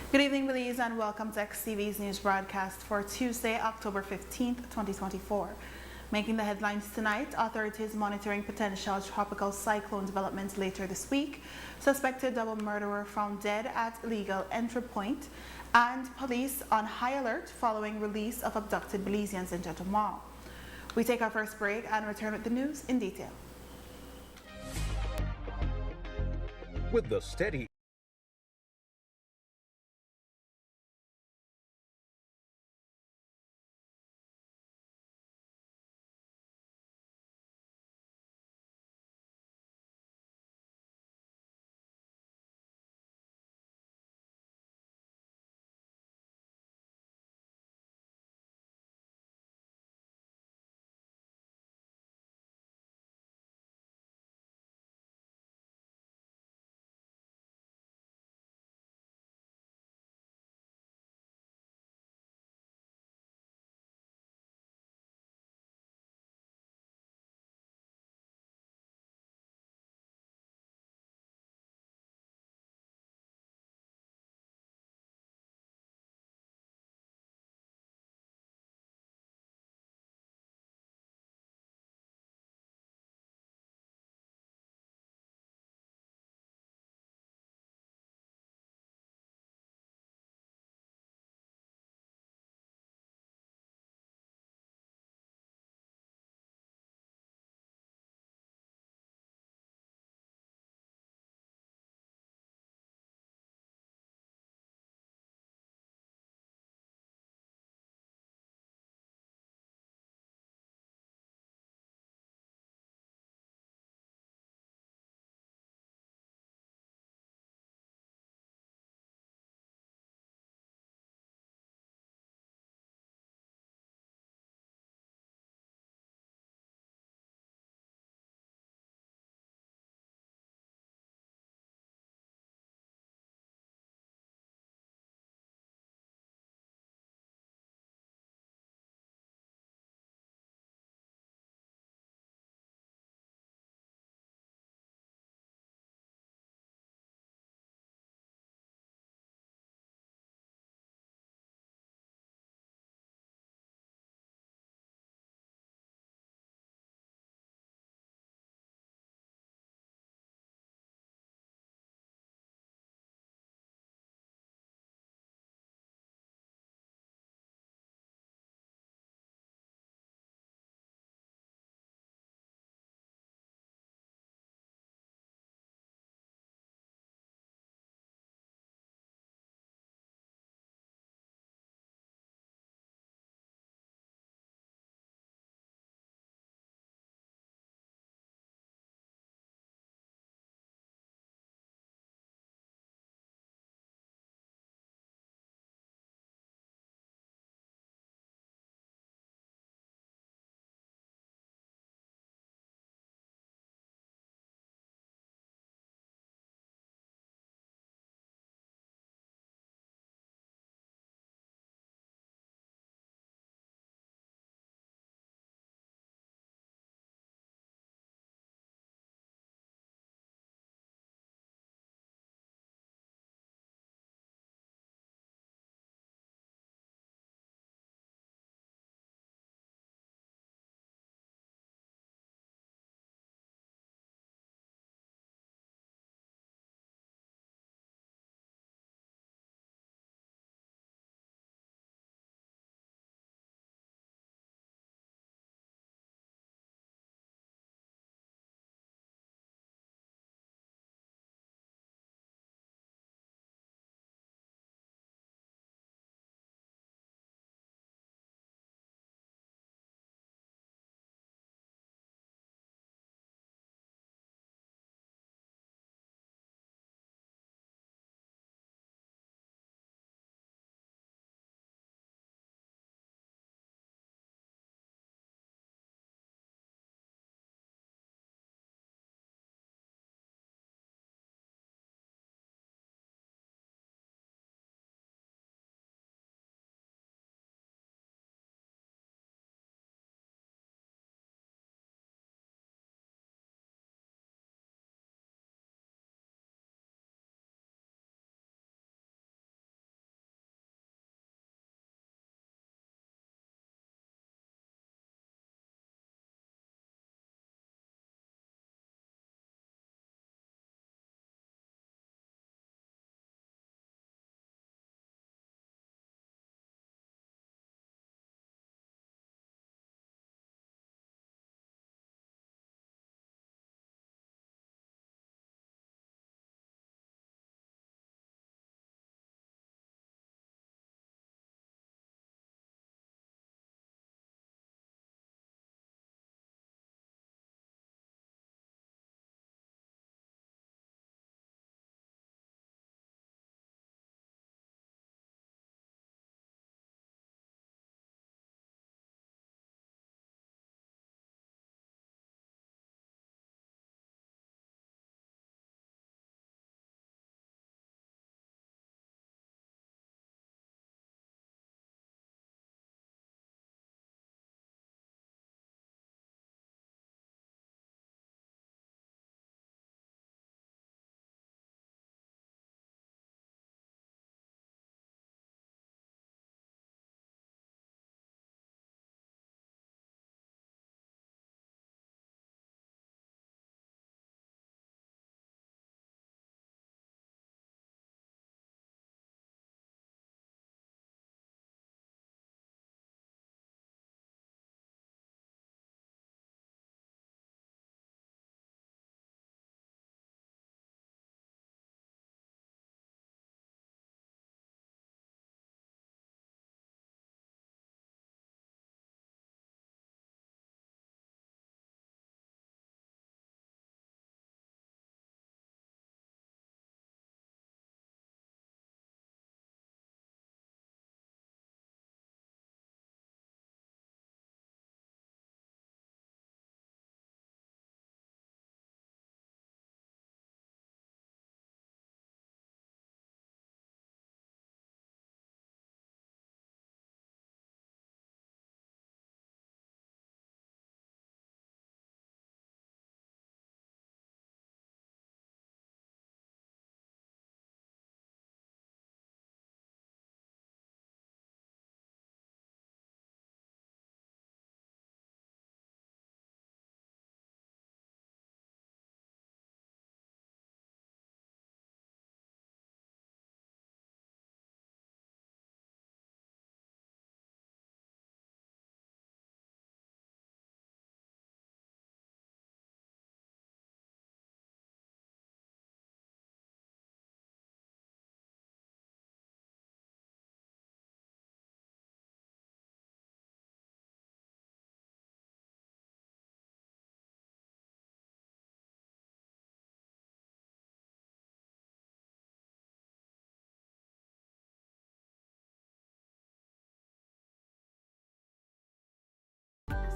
Good evening, ladies, and welcome to XTV's news broadcast for Tuesday, October 15th, 2024. Making the headlines tonight, authorities monitoring potential tropical cyclone developments later this week, suspected double murderer found dead at illegal entry point, and police on high alert following release of abducted Belizeans in Mall. We take our first break and return with the news in detail. With the steady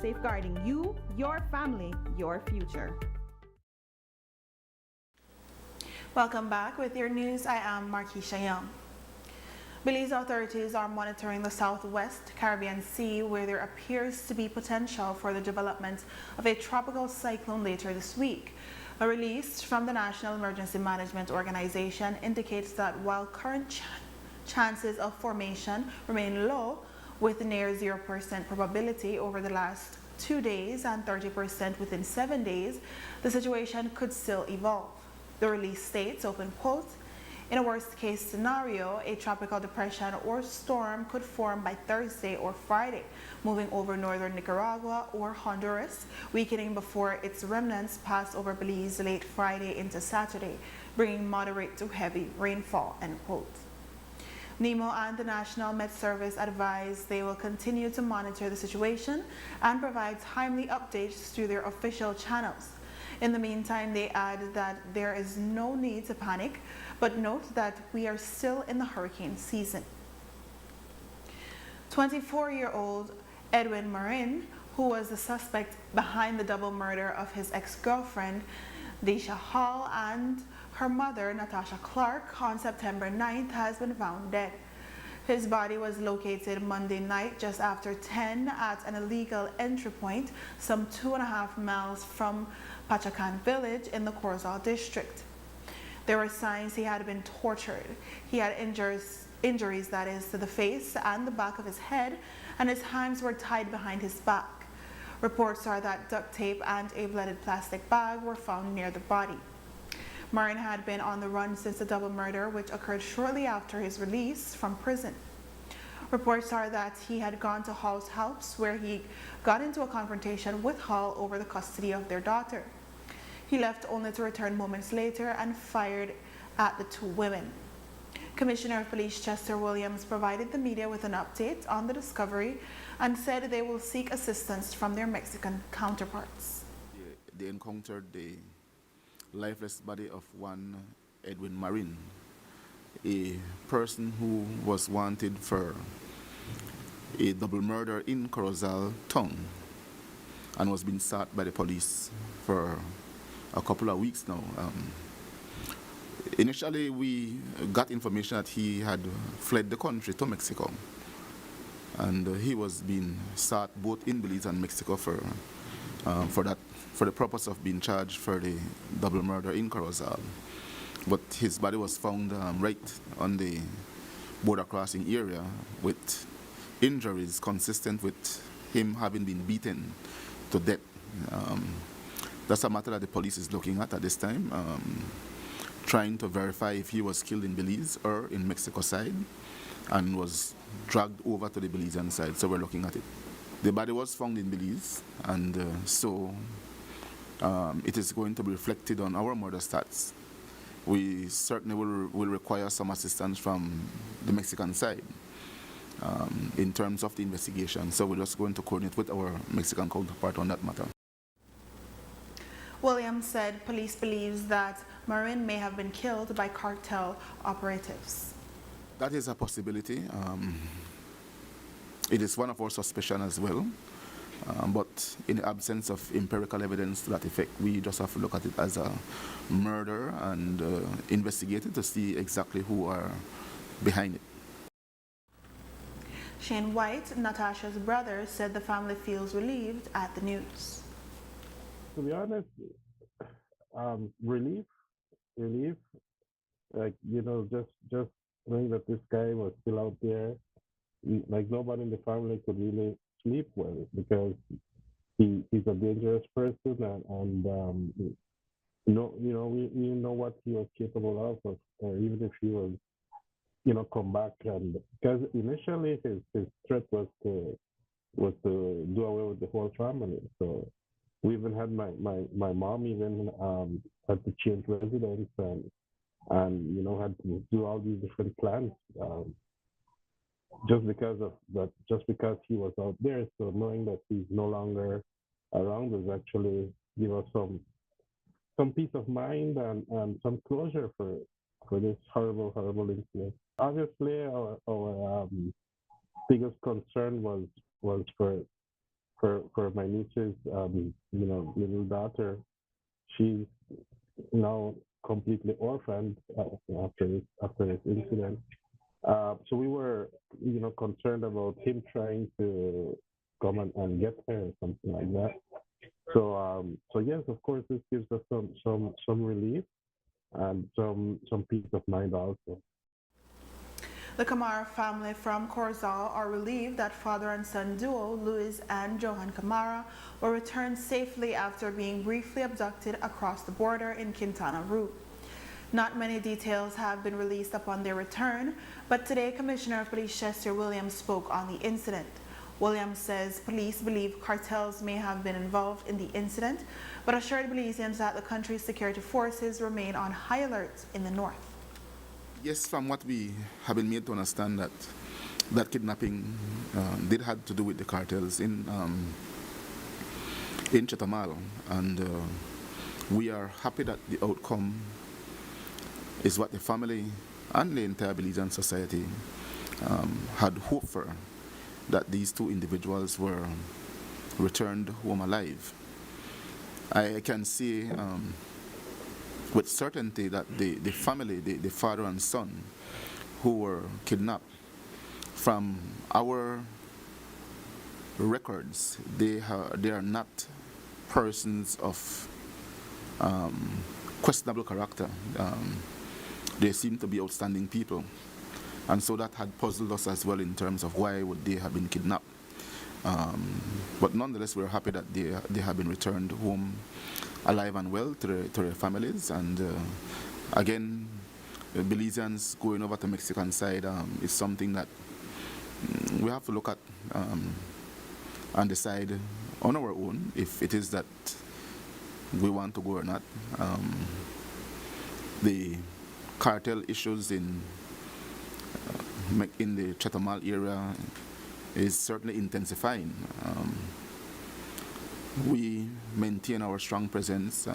safeguarding you, your family, your future. Welcome back with your news. I am MarKeisha Young. Belize authorities are monitoring the southwest Caribbean Sea, where there appears to be potential for the development of a tropical cyclone later this week. A release from the National Emergency Management Organization indicates that while current chances of formation remain low, with near 0% probability over the last 2 days and 30% within 7 days, the situation could still evolve. The release states, open quote, in a worst-case scenario, a tropical depression or storm could form by Thursday or Friday, moving over northern Nicaragua or Honduras, weakening before its remnants pass over Belize late Friday into Saturday, bringing moderate to heavy rainfall, end quote. NEMO and the National Met Service advise they will continue to monitor the situation and provide timely updates through their official channels. In the meantime, they add that there is no need to panic, but note that we are still in the hurricane season. 24-year-old Edwin Marin, who was the suspect behind the double murder of his ex-girlfriend, Daisha Hall, and her mother, Natasha Clark, on September 9th, has been found dead. His body was located Monday night just after 10 at an illegal entry point some 2.5 miles from Pachacan village in the Corzal district. There were signs he had been tortured. He had injuries that is to the face and the back of his head, and his hands were tied behind his back. Reports are that duct tape and a blooded plastic bag were found near the body. Marin had been on the run since the double murder, which occurred shortly after his release from prison. Reports are that he had gone to Hall's house, where he got into a confrontation with Hall over the custody of their daughter. He left only to return moments later and fired at the two women. Commissioner of Police Chester Williams provided the media with an update on the discovery and said they will seek assistance from their Mexican counterparts. They encountered the lifeless body of one Edwin Marin, a person who was wanted for a double murder in Corozal town and was being sought by the police for a couple of weeks now. Initially, we got information that he had fled the country to Mexico, and he was being sought both in Belize and Mexico for the purpose of being charged for the double murder in Corozal. But his body was found right on the border crossing area with injuries consistent with him having been beaten to death. That's a matter that the police is looking at this time, trying to verify if he was killed in Belize or in Mexico side and was dragged over to the Belizean side. So we're looking at it. The body was found in Belize, and so it is going to be reflected on our murder stats. We certainly will require some assistance from the Mexican side in terms of the investigation. So we're just going to coordinate with our Mexican counterpart on that matter. Williams said police believes that Marin may have been killed by cartel operatives. That is a possibility. It is one of our suspicions as well. But in the absence of empirical evidence to that effect, we just have to look at it as a murder and investigate it to see exactly who are behind it. Shane White, Natasha's brother, said the family feels relieved at the news. To be honest, relief, like, just knowing that this guy was still out there, like nobody in the family could really sleep well because he's a dangerous person, and we know what he was capable of, or even if he was, come back, and because initially his threat was to do away with the whole family. So we even had my mom even had to change residence, and had to do all these different plans just because of that, just because he was out there. So knowing that he's no longer around us actually give us some peace of mind and some closure for this horrible incident. Obviously, our biggest concern was for for my niece's little daughter, she's now completely orphaned after this incident. So we were concerned about him trying to come and get her or something like that. So yes, of course, this gives us some relief and some peace of mind also. The Kamara family from Corzal are relieved that father and son duo, Louis and Johan Kamara, were returned safely after being briefly abducted across the border in Quintana Roo. Not many details have been released upon their return, but today Commissioner of Police Chester Williams spoke on the incident. Williams says police believe cartels may have been involved in the incident, but assured Belizeans that the country's security forces remain on high alert in the north. Yes, from what we have been made to understand, that kidnapping did have to do with the cartels in Chetumal, and we are happy that the outcome is what the family and the entire Belizean society had hoped for, that these two individuals were returned home alive. I can say with certainty that the family, the father and son who were kidnapped, from our records, they are not persons of questionable character. They seem to be outstanding people, and so that had puzzled us as well in terms of why would they have been kidnapped. But nonetheless, we're happy that they have been returned home alive and well to their families. And again, the Belizeans going over to the Mexican side is something that we have to look at and decide on our own if it is that we want to go or not. The cartel issues in the Chetumal area is certainly intensifying. We maintain our strong presence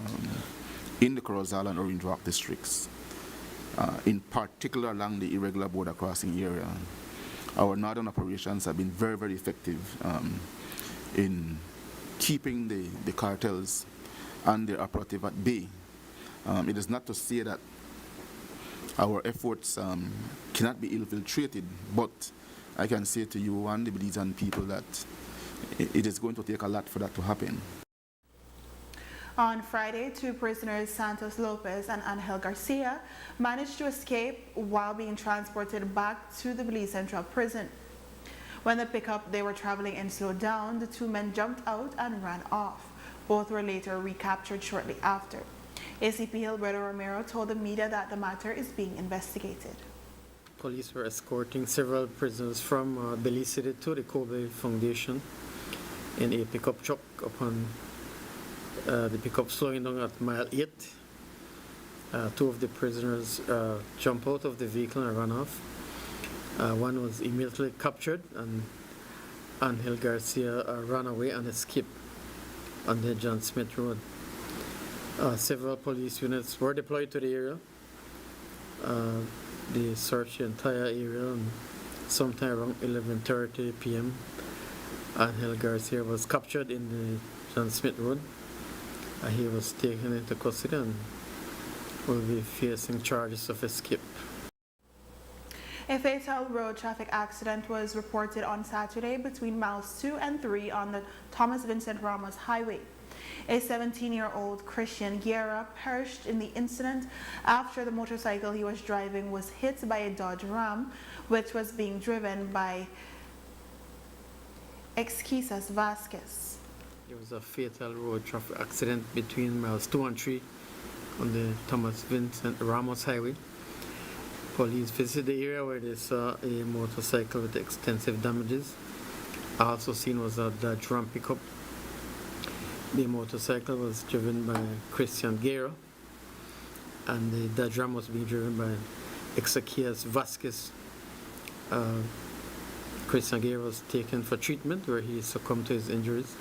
in the Corozal and Orange Rock districts, in particular along the irregular border crossing area. Our northern operations have been very, very effective in keeping the cartels and their operative at bay. It is not to say that our efforts cannot be infiltrated, but I can say to you and the Belizean people that it is going to take a lot for that to happen. On Friday, two prisoners, Santos Lopez and Angel Garcia, managed to escape while being transported back to the Belize Central Prison. When the pickup they were traveling in slowed down, the two men jumped out and ran off. Both were later recaptured shortly after. ACP Gilberto Romero told the media that the matter is being investigated. Police were escorting several prisoners from Belize City to the Kobe Foundation in a pickup truck. Upon the pickup slowing down at mile 8, two of the prisoners jumped out of the vehicle and ran off. One was immediately captured, and Angel Garcia ran away and escaped on the John Smith Road. Several police units were deployed to the area. They searched the entire area, and sometime around 11:30 p.m. Angel Garcia was captured in the John Smith Road. He was taken into custody and will be facing charges of escape. A fatal road traffic accident was reported on Saturday between miles 2 and 3 on the Thomas Vincent Ramos Highway. A 17-year-old Christian Guerra perished in the incident after the motorcycle he was driving was hit by a Dodge Ram, which was being driven by XTV Vasquez. There was a fatal road traffic accident between miles 2 and 3 on the Thomas Vincent Ramos Highway. Police visited the area where they saw a motorcycle with extensive damages. Also seen was a Dodge Ram pickup. The motorcycle was driven by Christian Guerra, and the Dodge Ram was being driven by XTV Vasquez. Christian Guerra was taken for treatment where he succumbed to his injuries.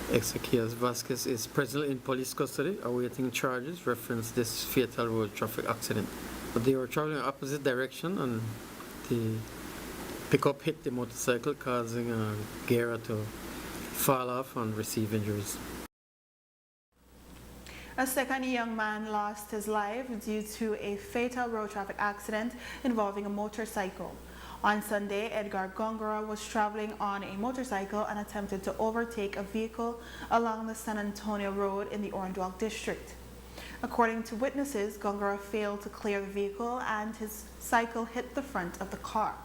XTV Vasquez is presently in police custody awaiting charges reference this fatal road traffic accident. But they were traveling in opposite direction, and the pickup hit the motorcycle, causing Guerra to fall off and receive injuries. A second young man lost his life due to a fatal road traffic accident involving a motorcycle. On Sunday, Edgar Gongora was traveling on a motorcycle and attempted to overtake a vehicle along the San Antonio Road in the Orange Walk district. According to witnesses, Gongora failed to clear the vehicle and his cycle hit the front of the car.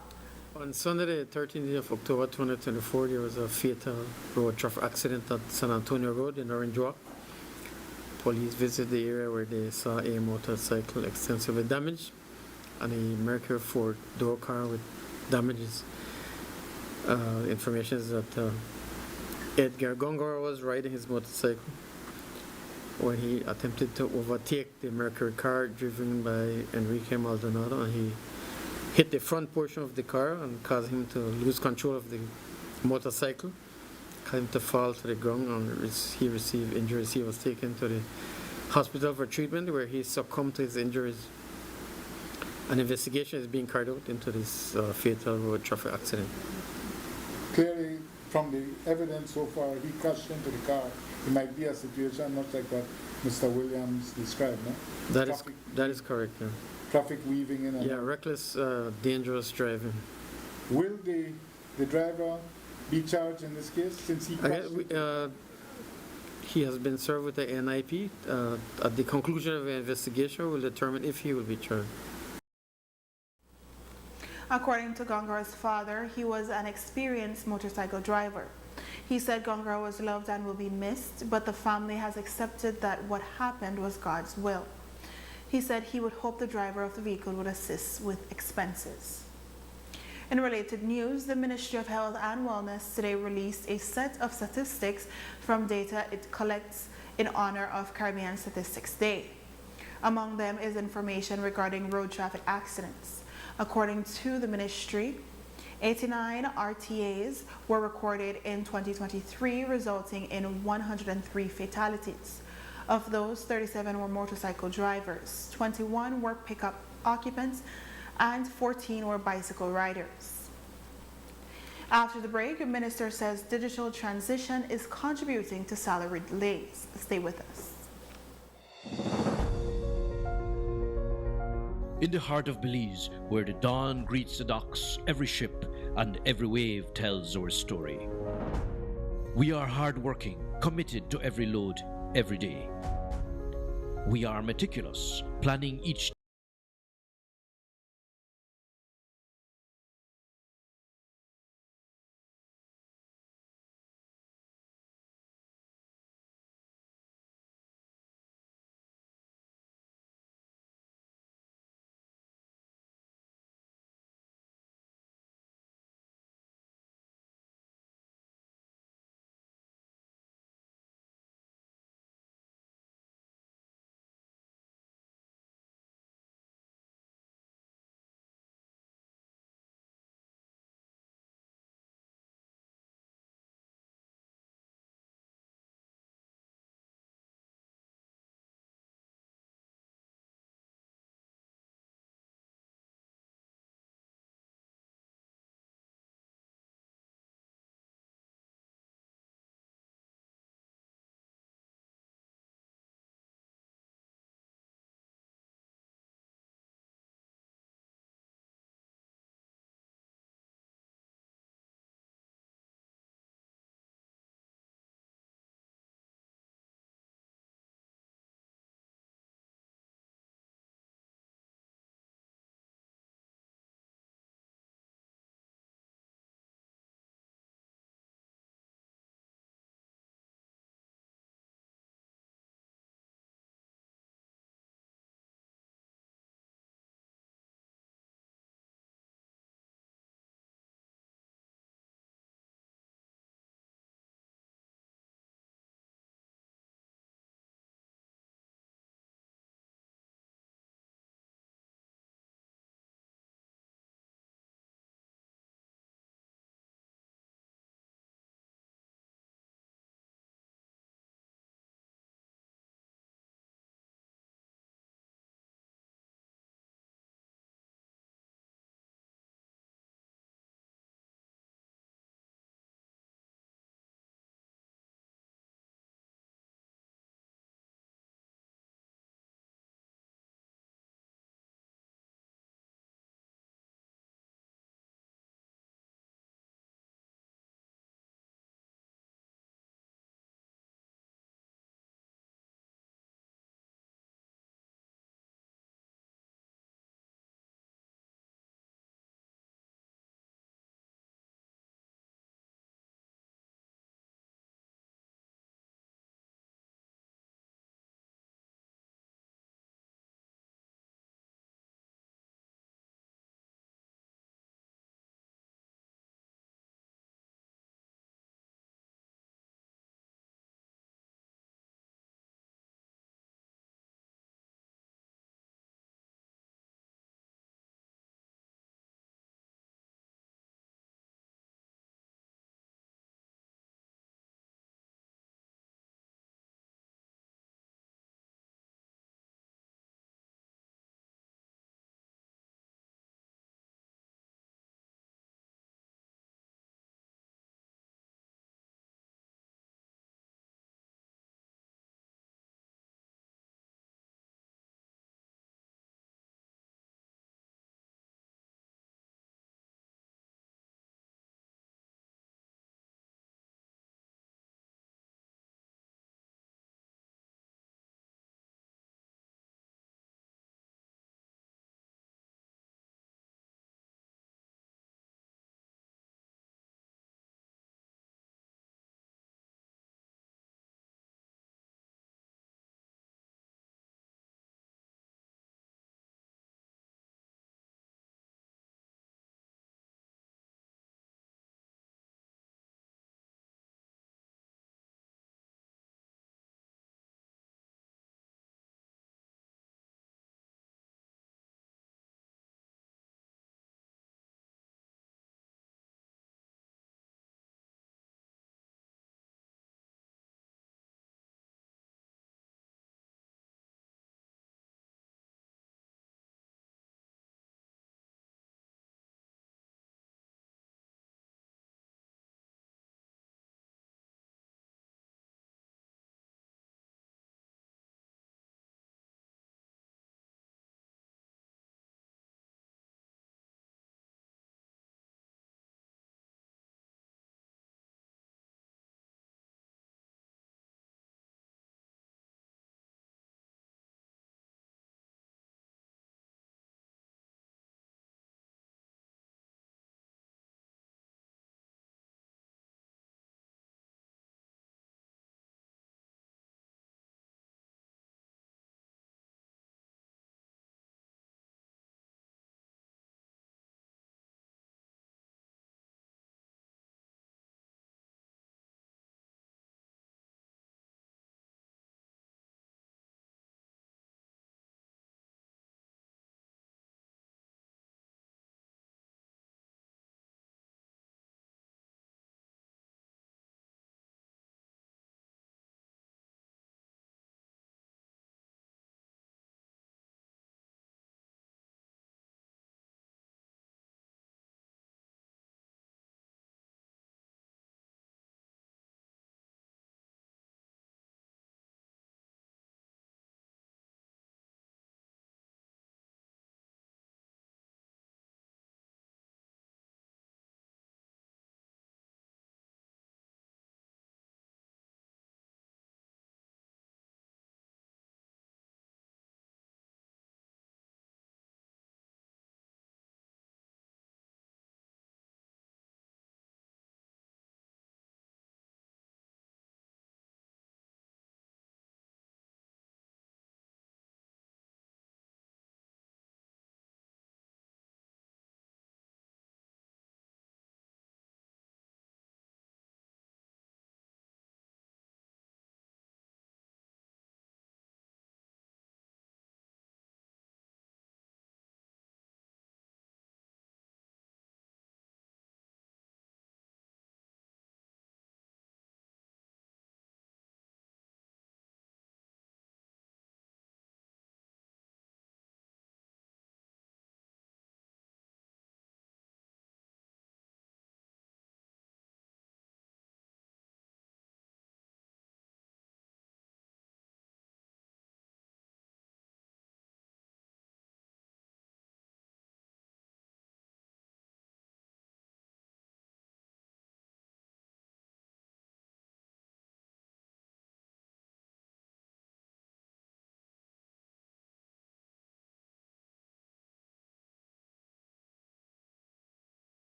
On Sunday, the 13th of October 2024, there was a fatal road traffic accident at San Antonio Road in Orange Walk. Police visited the area where they saw a motorcycle extensively damaged and a Mercury four-door car with damages. Information is that Edgar Gongora was riding his motorcycle when he attempted to overtake the Mercury car driven by Enrique Maldonado, and he hit the front portion of the car and caused him to lose control of the motorcycle, caused him to fall to the ground, and he received injuries. He was taken to the hospital for treatment where he succumbed to his injuries. An investigation is being carried out into this fatal road traffic accident. Clearly, from the evidence so far, he crashed into the car. It might be a situation much like what Mr. Williams described, no? That is correct, yeah. Traffic weaving in and Yeah, out. reckless, dangerous driving. Will the driver be charged in this case since he crashed? He has been served with the NIP. At the conclusion of the investigation, we'll determine if he will be charged. According to Gongora's father, he was an experienced motorcycle driver. He said Gongora was loved and will be missed, but the family has accepted that what happened was God's will. He said he would hope the driver of the vehicle would assist with expenses. In related news, the Ministry of Health and Wellness today released a set of statistics from data it collects in honor of Caribbean Statistics Day. Among them is information regarding road traffic accidents. According to the ministry, 89 RTAs were recorded in 2023, resulting in 103 fatalities. Of those, 37 were motorcycle drivers, 21 were pickup occupants, and 14 were bicycle riders. After the break, the minister says digital transition is contributing to salary delays. Stay with us. In the heart of Belize, where the dawn greets the docks, every ship and every wave tells our story. We are hardworking, committed to every load, every day. We are meticulous, planning each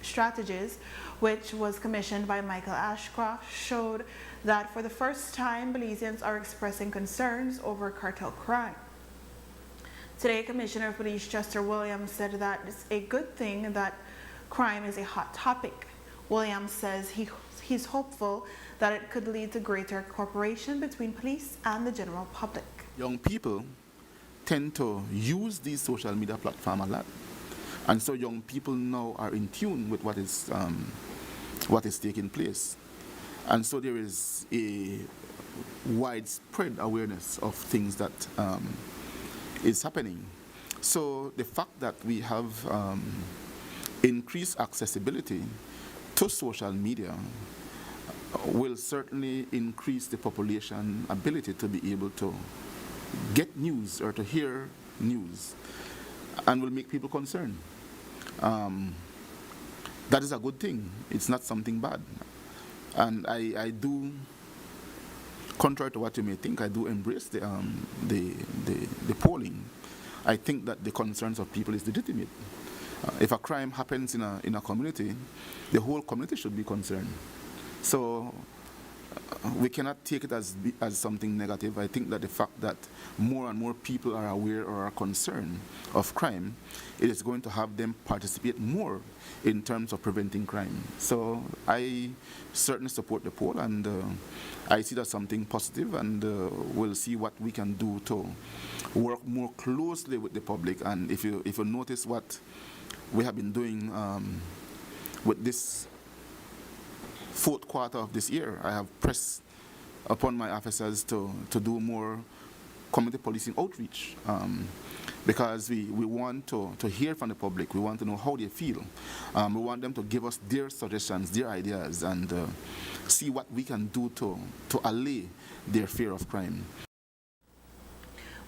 Strategies, which was commissioned by Michael Ashcroft, showed that for the first time, Belizeans are expressing concerns over cartel crime. Today, Commissioner of Police Chester Williams said that it's a good thing that crime is a hot topic. Williams says he's hopeful that it could lead to greater cooperation between police and the general public. Young people tend to use these social media platforms a lot. And so young people now are in tune with what is taking place. And so there is a widespread awareness of things that is happening. So the fact that we have increased accessibility to social media will certainly increase the population ability to be able to get news or to hear news, and will make people concerned. That is a good thing. It's not something bad. And I do, contrary to what you may think, I do embrace the polling. I think that the concerns of people is legitimate. If a crime happens in a community, the whole community should be concerned. So we cannot take it as something negative. I think that the fact that more and more people are aware or are concerned of crime, it is going to have them participate more in terms of preventing crime. So I certainly support the poll, and I see that something positive, and we'll see what we can do to work more closely with the public. And if you notice what we have been doing with this fourth quarter of this year, I have pressed upon my officers to do more community policing outreach, because we want to hear from the public. We want to know how they feel. We want them to give us their suggestions, their ideas, and see what we can do to allay their fear of crime.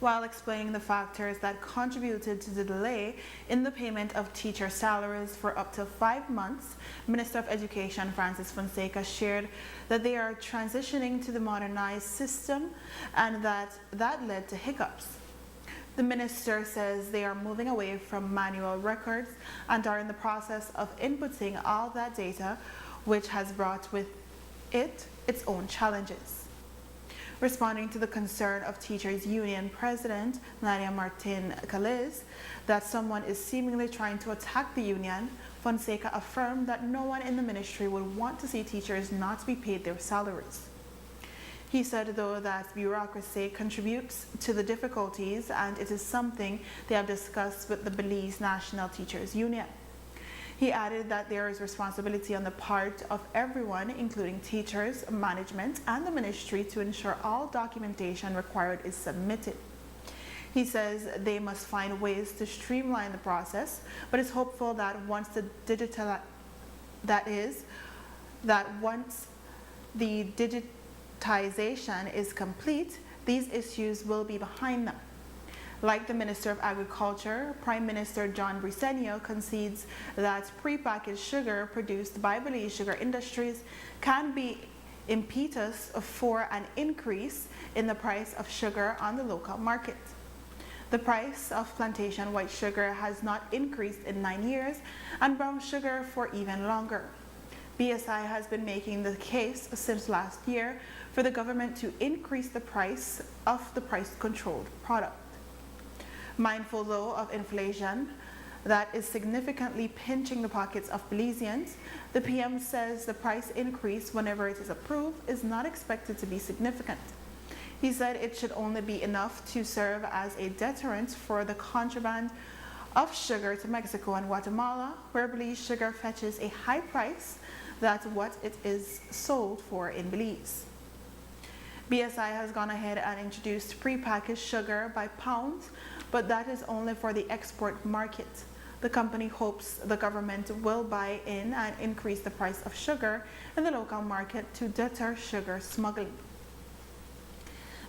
While explaining the factors that contributed to the delay in the payment of teacher salaries for up to 5 months, Minister of Education Francis Fonseca shared that they are transitioning to the modernized system and that led to hiccups. The minister says they are moving away from manual records and are in the process of inputting all that data, which has brought with it its own challenges. Responding to the concern of Teachers Union President Nadia Martin Caliz that someone is seemingly trying to attack the union, Fonseca affirmed that no one in the ministry would want to see teachers not be paid their salaries. He said, though, that bureaucracy contributes to the difficulties, and it is something they have discussed with the Belize National Teachers Union. He added that there is responsibility on the part of everyone, including teachers, management, and the ministry, to ensure all documentation required is submitted. He says they must find ways to streamline the process, but is hopeful that once the digitization is complete, these issues will be behind them. Like the Minister of Agriculture, Prime Minister John Briceño concedes that prepackaged sugar produced by Belize Sugar Industries can be impetus for an increase in the price of sugar on the local market. The price of plantation white sugar has not increased in 9 years, and brown sugar for even longer. BSI has been making the case since last year for the government to increase the price of the price-controlled product. Mindful, though, of inflation that is significantly pinching the pockets of Belizeans, the PM says the price increase, whenever it is approved, is not expected to be significant. He said it should only be enough to serve as a deterrent for the contraband of sugar to Mexico and Guatemala, where Belize sugar fetches a high price than what it is sold for in Belize. BSI has gone ahead and introduced prepackaged sugar by pounds, but that is only for the export market. The company hopes the government will buy in and increase the price of sugar in the local market to deter sugar smuggling.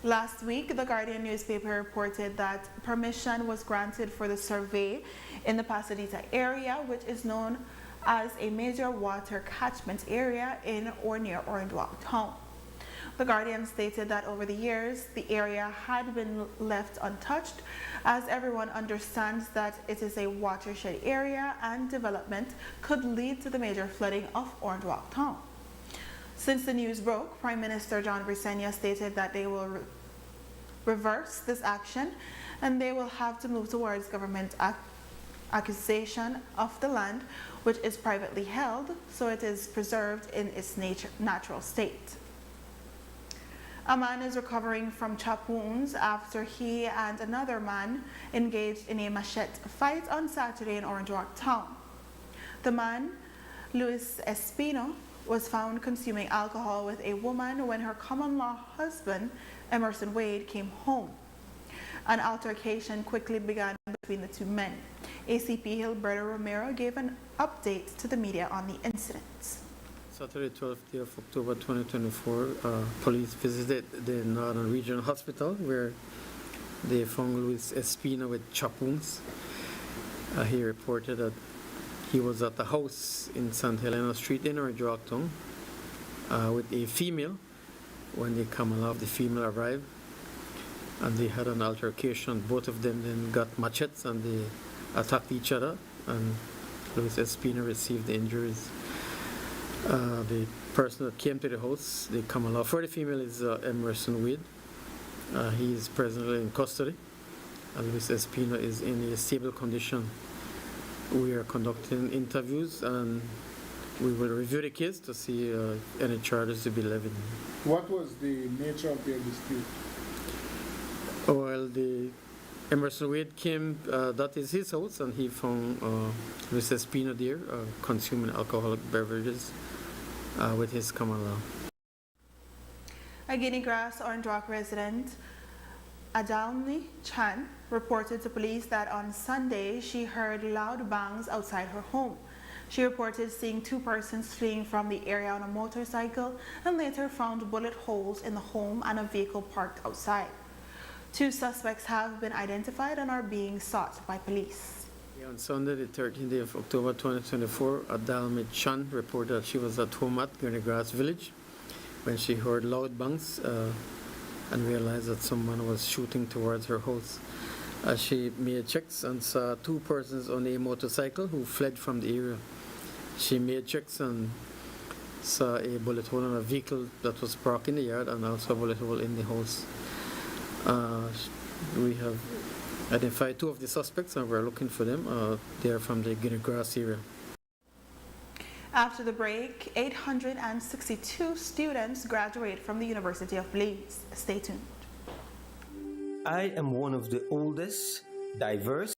Last week, the Guardian newspaper reported that permission was granted for the survey in the Pasadena area, which is known as a major water catchment area in or near Orindwalk town. The Guardian stated that over the years, the area had been left untouched, as everyone understands that it is a watershed area and development could lead to the major flooding of Orange Walk Town. Since the news broke, Prime Minister John Brisenia stated that they will reverse this action and they will have to move towards government acquisition of the land, which is privately held, so it is preserved in its natural state. A man is recovering from chop wounds after he and another man engaged in a machete fight on Saturday in Orange Walk Town. The man, Luis Espino, was found consuming alcohol with a woman when her common-law husband, Emerson Wade, came home. An altercation quickly began between the two men. ACP Hilberto Romero gave an update to the media on the incident. Saturday, 12th day of October 2024, police visited the Northern Regional Hospital where they found Luis Espino with chop wounds. He reported that he was at a house in St. Helena Street in Orange Walk Town with a female. When they come along, the female arrived and they had an altercation. Both of them then got machetes and they attacked each other, and Luis Espino received the injuries. The person that came to the house, they come along. For the female is Emerson Wade. He is presently in custody, and Luis Espino is in a stable condition. We are conducting interviews and we will review the case to see any charges to be levied. What was the nature of their dispute? Well, the Emerson Wade came, that is his house, and he found Luis Espino there consuming alcoholic beverages with his common-law. A Guinea Grass Orange Walk resident, Adalni Chan, reported to police that on Sunday she heard loud bangs outside her home. She reported seeing two persons fleeing from the area on a motorcycle and later found bullet holes in the home and a vehicle parked outside. Two suspects have been identified and are being sought by police. On Sunday, the 13th day of October 2024, Adalmi Chan reported that she was at home at Guinea Grass Village when she heard loud bangs and realized that someone was shooting towards her house. She made checks and saw two persons on a motorcycle who fled from the area. She made checks and saw a bullet hole in a vehicle that was parked in the yard and also a bullet hole in the house. We have identified two of the suspects and we're looking for them. They are from the Guinea Grass area. After the break, 862 students graduate from the University of Belize. Stay tuned. I am one of the oldest, diverse,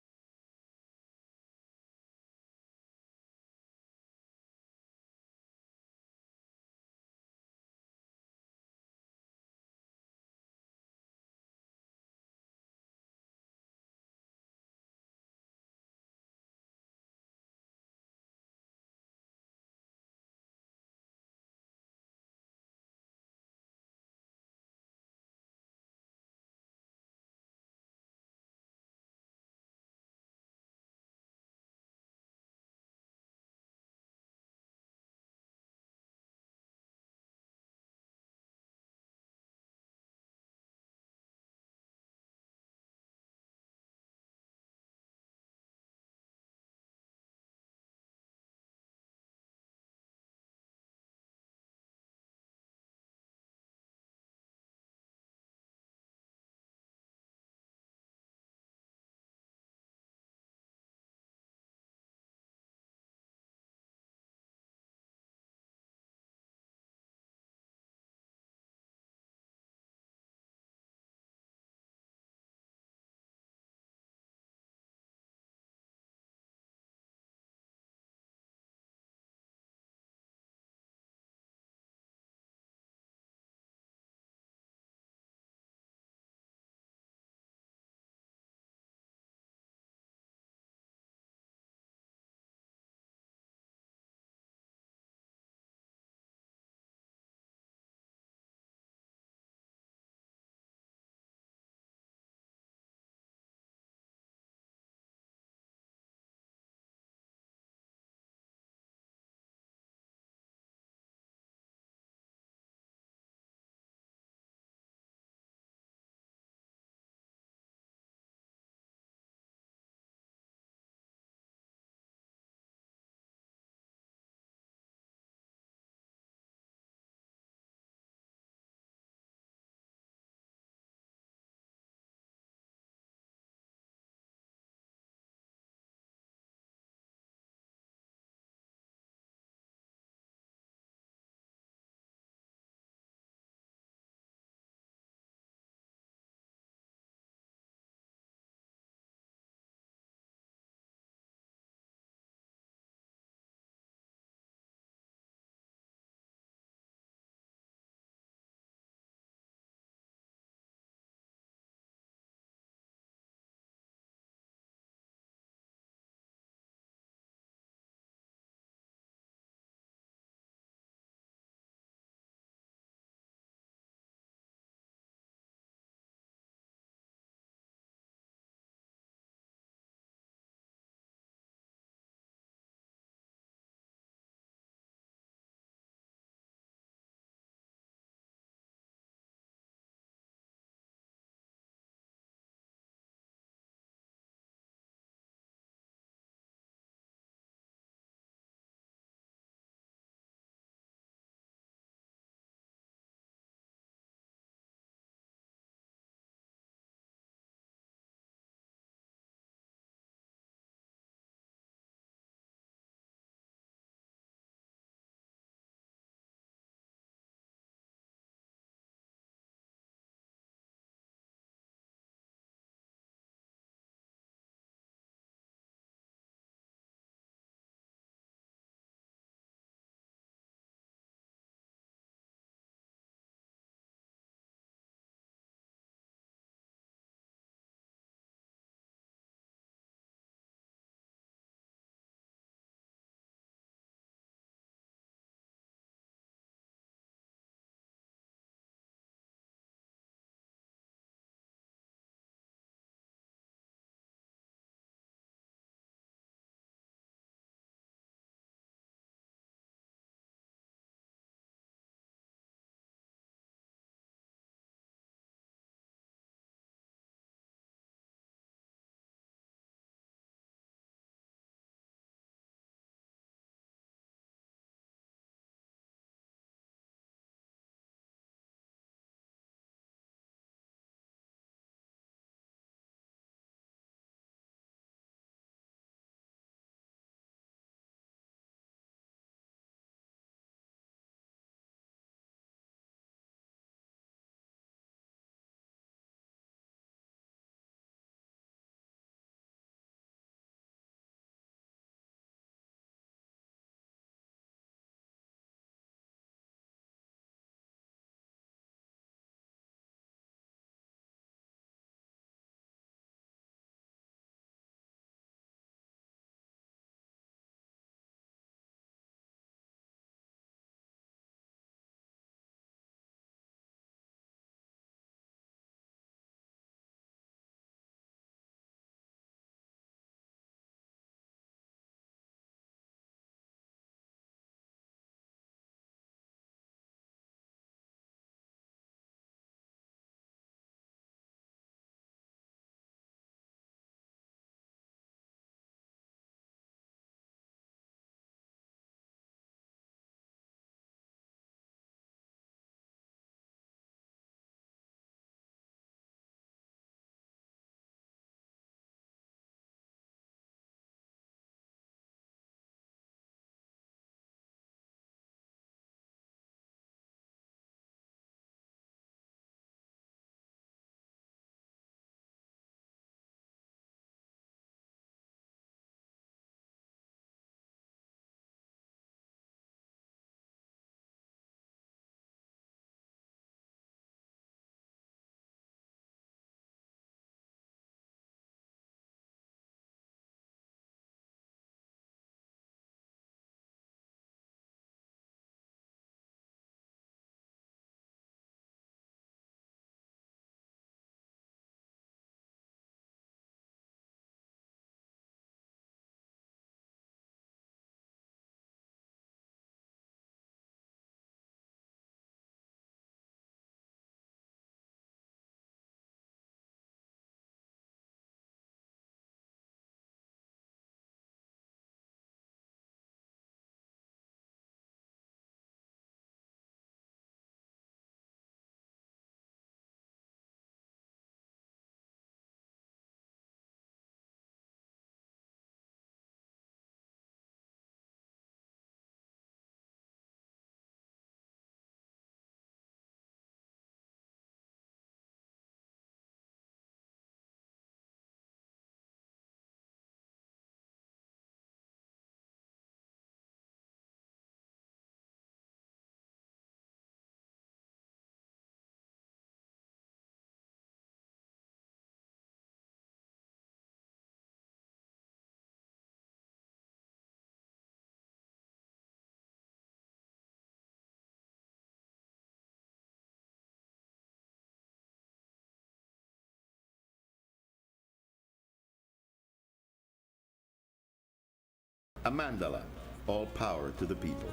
A mandala, all power to the people.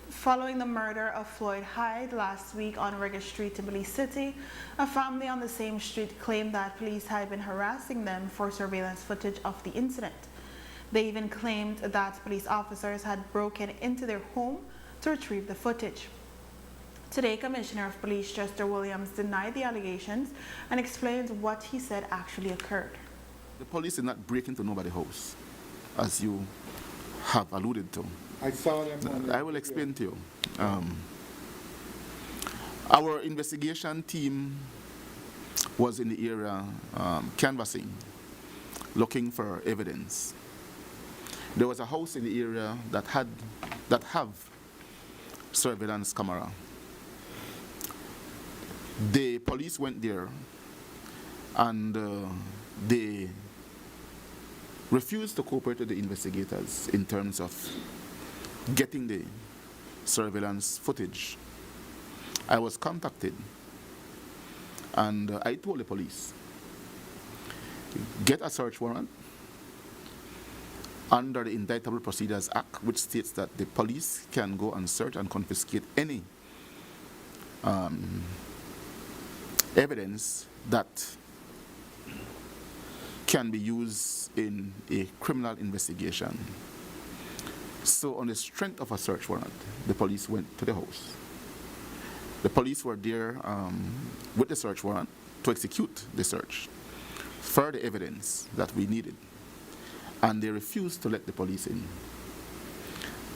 Following the murder of Floyd Hyde last week on Regis Street in Belize City, a family on the same street claimed that police had been harassing them for surveillance footage of the incident. They even claimed that police officers had broken into their home to retrieve the footage. Today, Commissioner of Police Chester Williams denied the allegations and explained what he said actually occurred. The police did not break into nobody's house, as you have alluded to. I saw them. I will explain to you. Our investigation team was in the area canvassing, looking for evidence. There was a house in the area that have surveillance camera. The police went there and they refused to cooperate with the investigators in terms of getting the surveillance footage. I was contacted and I told the police, get a search warrant under the Indictable Procedures Act, which states that the police can go and search and confiscate any evidence that can be used in a criminal investigation. So on the strength of a search warrant, the police went to the house. The police were there with the search warrant to execute the search for the evidence that we needed. And they refused to let the police in.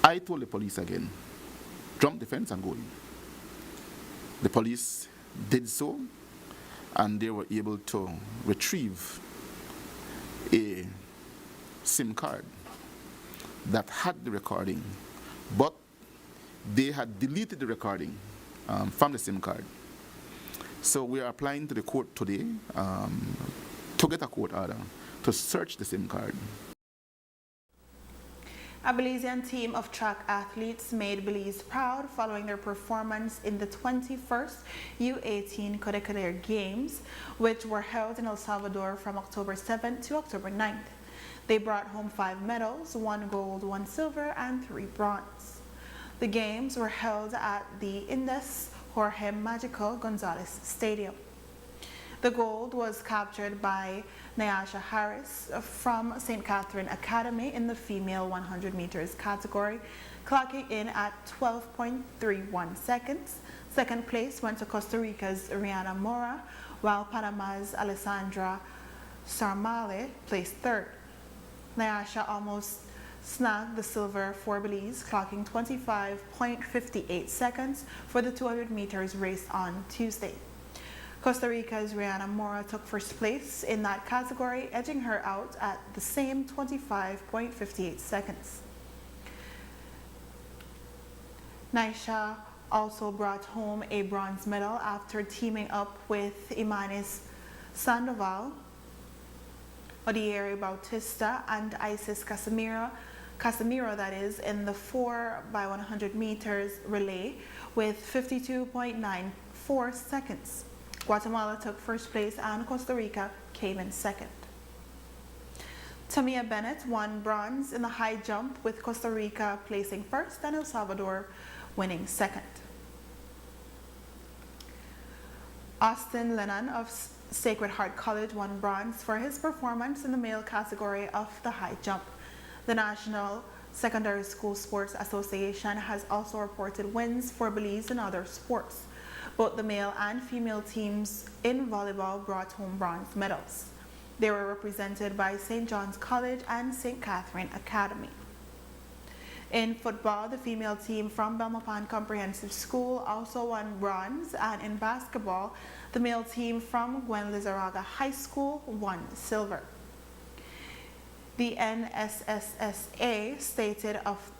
I told the police again, jump the fence and go in. The police did so, and they were able to retrieve a SIM card that had the recording, but they had deleted the recording from the SIM card. So we are applying to the court today to get a court order to search the SIM card. A Belizean team of track athletes made Belize proud following their performance in the 21st U18 Codecader Games, which were held in El Salvador from October 7th to October 9th. They brought home 5 medals, 1 gold, 1 silver, and 3 bronze. The games were held at the Indes Jorge Magico Gonzalez Stadium. The gold was captured by Nyasha Harris from St. Catherine Academy in the female 100 meters category, clocking in at 12.31 seconds. Second place went to Costa Rica's Rihanna Mora, while Panama's Alessandra Sarmale placed third. Nyasha almost snagged the silver for Belize, clocking 25.58 seconds for the 200 meters race on Tuesday. Costa Rica's Rihanna Mora took first place in that category, edging her out at the same 25.58 seconds. Nyasha also brought home a bronze medal after teaming up with Imanes Sandoval, Odiere Bautista, and Isis Casemiro, that is, in the 4x100 meters relay with 52.94 seconds. Guatemala took first place and Costa Rica came in second. Tamia Bennett won bronze in the high jump, with Costa Rica placing first and El Salvador winning second. Austin Lennon of Sacred Heart College won bronze for his performance in the male category of the high jump. The National Secondary School Sports Association has also reported wins for Belize in other sports. Both the male and female teams in volleyball brought home bronze medals. They were represented by St. John's College and St. Catherine Academy. In football, the female team from Belmopan Comprehensive School also won bronze, and in basketball, the male team from Gwen Lizarraga High School won silver. The NSSSA stated of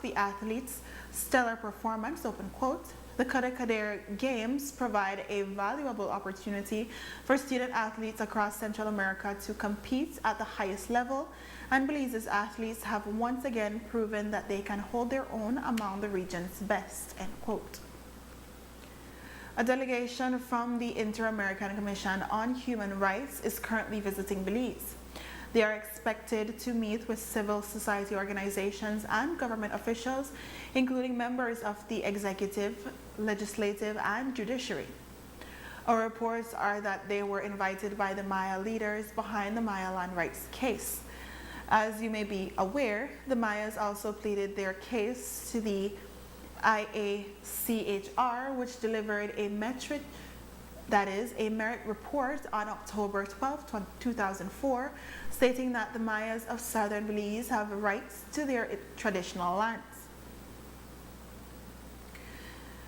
the athletes' stellar performance, open quote, "The Codecader Games provide a valuable opportunity for student athletes across Central America to compete at the highest level, and Belize's athletes have once again proven that they can hold their own among the region's best," end quote. A delegation from the Inter-American Commission on Human Rights is currently visiting Belize. They are expected to meet with civil society organizations and government officials, including members of the executive, legislative, and judiciary. Our reports are that they were invited by the Maya leaders behind the Maya land rights case. As you may be aware, the Mayas also pleaded their case to the IACHR, which delivered a merit report on October 12, 2004, stating that the Mayas of southern Belize have rights to their traditional lands.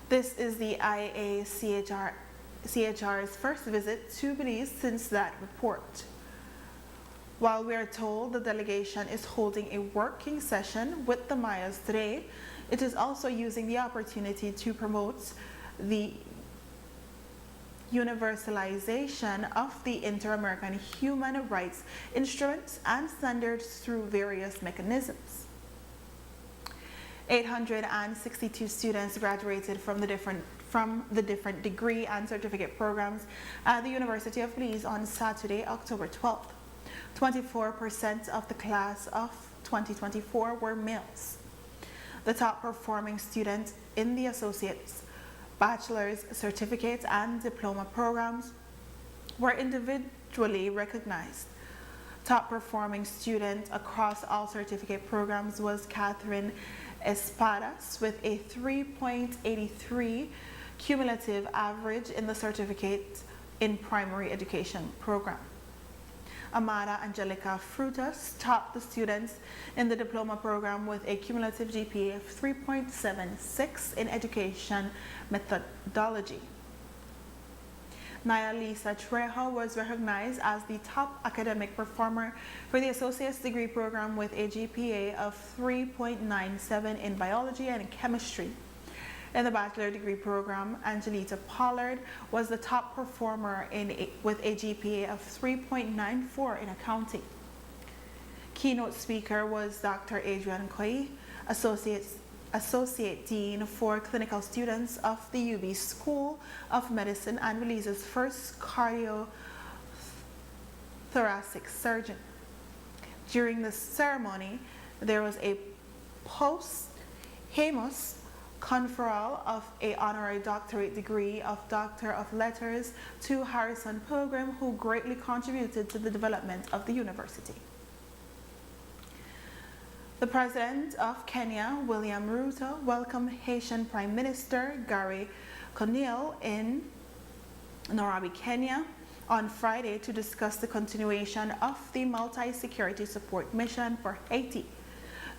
This is the IACHR's first visit to Belize since that report. While we are told the delegation is holding a working session with the Mayas today, it is also using the opportunity to promote the universalization of the Inter-American human rights instruments and standards through various mechanisms. 862 students graduated from the different degree and certificate programs at the University of Belize on Saturday, October 12th. 24% of the class of 2024 were males. The top performing students in the associate's, bachelor's, certificate, and diploma programs were individually recognized. Top performing student across all certificate programs was Catherine Espadas with a 3.83 cumulative average in the certificate in primary education program. Amada Angelica Frutas topped the students in the diploma program with a cumulative GPA of 3.76 in education methodology. Naya Lisa Trejo was recognized as the top academic performer for the associate's degree program with a GPA of 3.97 in biology and chemistry. In the bachelor degree program, Angelita Pollard was the top performer with a GPA of 3.94 in accounting. Keynote speaker was Dr. Adrian Koi, Associate Dean for Clinical Students of the UB School of Medicine and Belize's first cardiothoracic surgeon. During the ceremony, there was a posthumous conferral of an honorary doctorate degree of Doctor of Letters to Harrison Pilgrim, who greatly contributed to the development of the university. The President of Kenya, William Ruto, welcomed Haitian Prime Minister Gary Conille in Nairobi, Kenya, on Friday to discuss the continuation of the multi-security support mission for Haiti.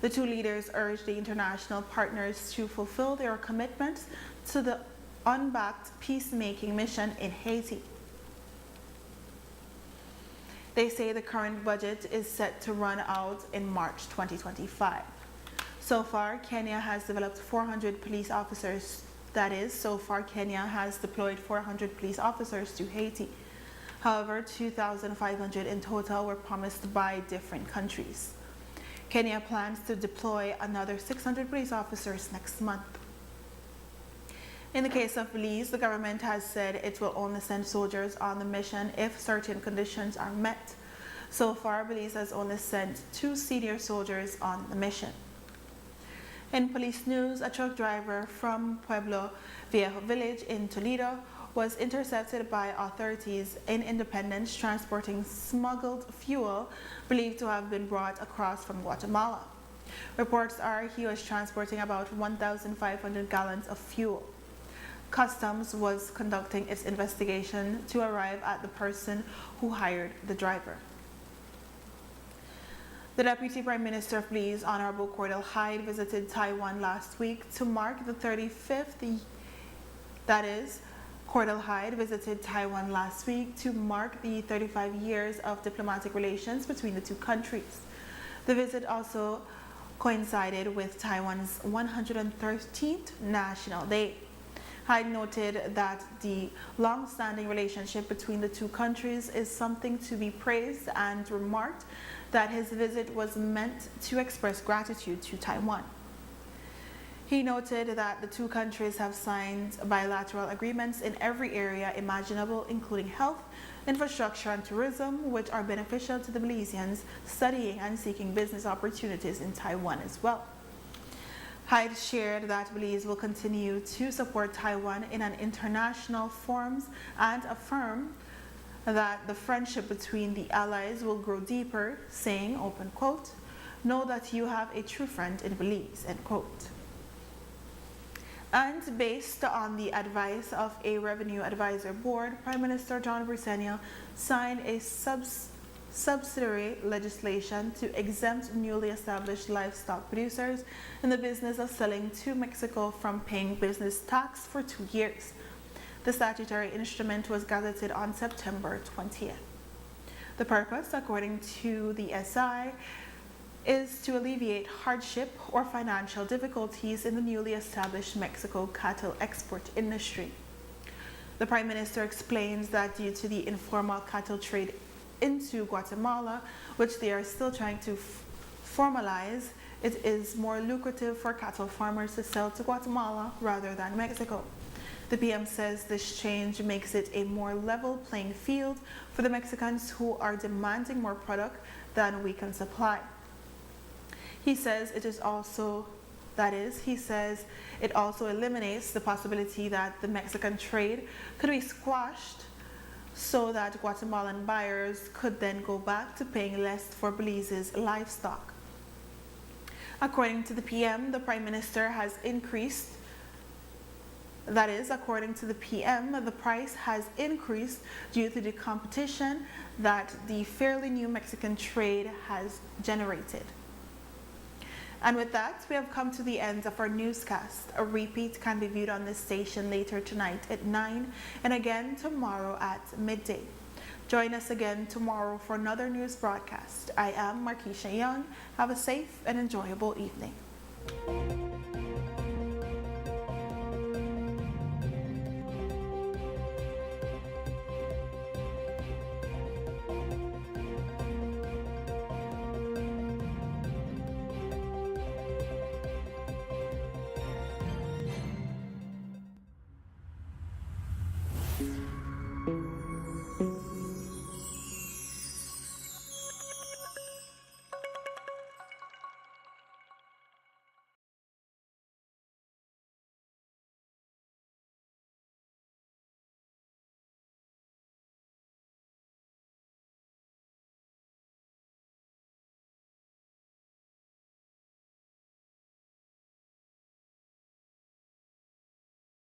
The two leaders urged the international partners to fulfill their commitments to the unbacked peacemaking mission in Haiti. They say the current budget is set to run out in March 2025. So far, Kenya has developed 400 police officers. That is, so far Kenya has deployed 400 police officers to Haiti. However, 2,500 in total were promised by different countries. Kenya plans to deploy another 600 police officers next month. In the case of Belize, the government has said it will only send soldiers on the mission if certain conditions are met. So far, Belize has only sent 2 senior soldiers on the mission. In police news, a truck driver from Pueblo Viejo village in Toledo was intercepted by authorities in Independence transporting smuggled fuel believed to have been brought across from Guatemala. Reports are he was transporting about 1,500 gallons of fuel. Customs was conducting its investigation to arrive at the person who hired the driver. The Deputy Prime Minister of Belize, Honorable Cordell Hyde, visited Taiwan last week to mark the 35th. That is, Cordell Hyde visited Taiwan last week to mark the 35 years of diplomatic relations between the two countries. The visit also coincided with Taiwan's 113th National Day. Hyde noted that the long-standing relationship between the two countries is something to be praised and remarked that his visit was meant to express gratitude to Taiwan. He noted that the two countries have signed bilateral agreements in every area imaginable, including health, infrastructure, and tourism, which are beneficial to the Belizeans studying and seeking business opportunities in Taiwan as well. Hyde shared that Belize will continue to support Taiwan in an international forums and affirm that the friendship between the allies will grow deeper, saying, open quote, "Know that you have a true friend in Belize," end quote. And based on the advice of a revenue advisor board, Prime Minister John Briceño signed a subsidiary legislation to exempt newly established livestock producers in the business of selling to Mexico from paying business tax for 2 years. The statutory instrument was gazetted on September 20th. The purpose, according to the SI, is to alleviate hardship or financial difficulties in the newly established Mexico cattle export industry. The Prime Minister explains that due to the informal cattle trade into Guatemala, which they are still trying to formalize, it is more lucrative for cattle farmers to sell to Guatemala rather than Mexico. The PM says this change makes it a more level playing field for the Mexicans who are demanding more product than we can supply. He says it also eliminates the possibility that the Mexican trade could be squashed so that Guatemalan buyers could then go back to paying less for Belize's livestock. According to the PM, the Prime Minister has increased, according to the PM, the price has increased due to the competition that the fairly new Mexican trade has generated. And with that, we have come to the end of our newscast. A repeat can be viewed on this station later tonight at 9 and again tomorrow at midday. Join us again tomorrow for another news broadcast. I am MarKeisha Young. Have a safe and enjoyable evening.